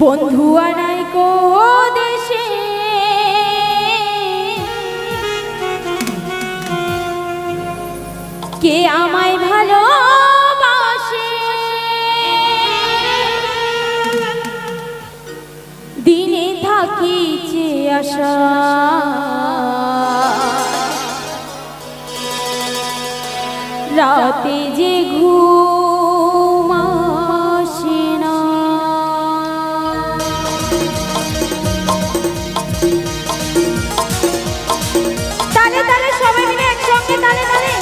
বন্ধু আনাই কো দেশে কে আমায় ভালোবাসে, দিনে থাকি চেয়ে আশা রাতে যে ঘুম আসে না। তালে তালে সবাই মিলে একসঙ্গে তালে তালে।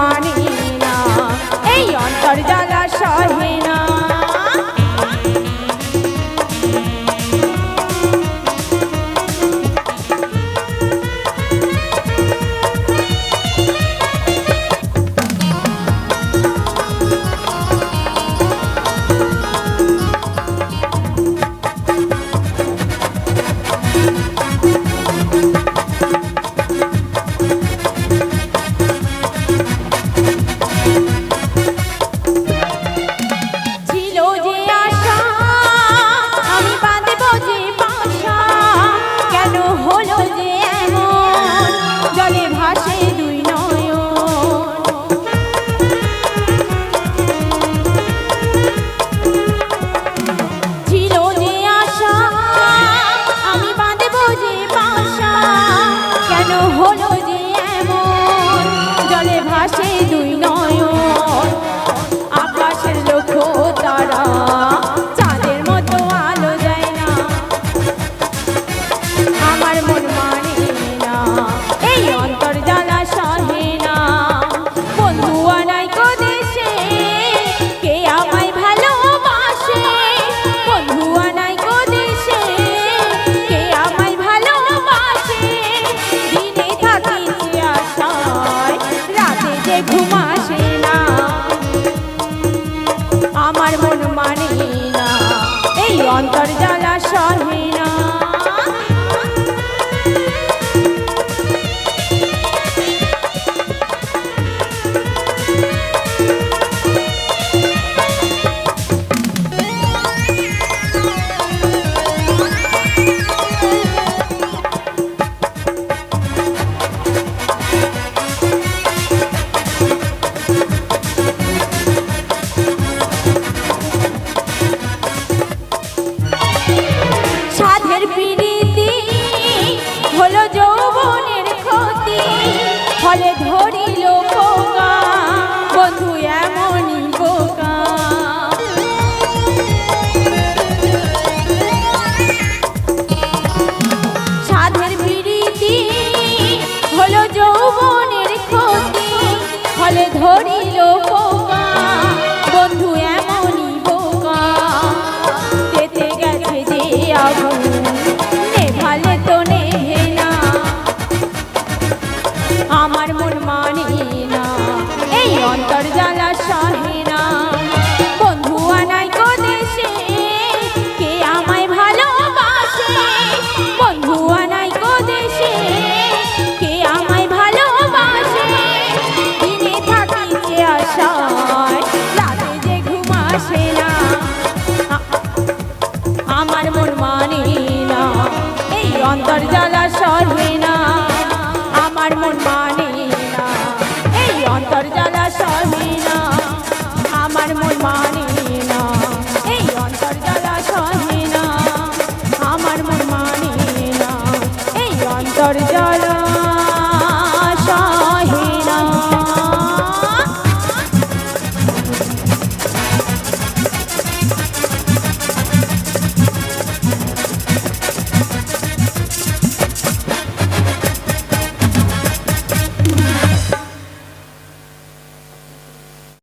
মানে না এই অন্তর জ্বালা সহে না। আকাশের লক্ষ্য তারা চাঁদের মতো আলো যায় না, আমার মন মানে না এই অন্তর জ্বালা সহে না। বন্ধু আনাই কো দেশে কে আমায় ভালোবাসে, বন্ধু আনাই কো দেশে কে আমায় ভালোবাসে, দিনে থাকি যে আশায় রাতে যে ঘুম আসে না, আমার মন মানে না এই অন্তর জ্বালা সহে না। সাধের পিরিতি হলো যৌবনের ক্ষতি, ফলে ধরিল পোকা বন্ধু এমনই বোকা। সাধের পিরিতি হলো যৌবনের ক্ষতি, ফলে ধরিল পোকা বন্ধু এমনই বোকা। যেতে গেছে যে আগুন নেভালে তো নেহে না, আমার মন মানে না এই অন্তর জ্বালা সহে না। বন্ধু আনাই কো দেশে কে আমায় ভালোবাসে, বন্ধু আনাই কো দেশে কে আমায় ভালোবাসে, দিনে থাকি যে আশায় রাতে যে ঘুম আসে না, আমার মন মানে না এই অন্তর জ্বালা সহে না, আমার মন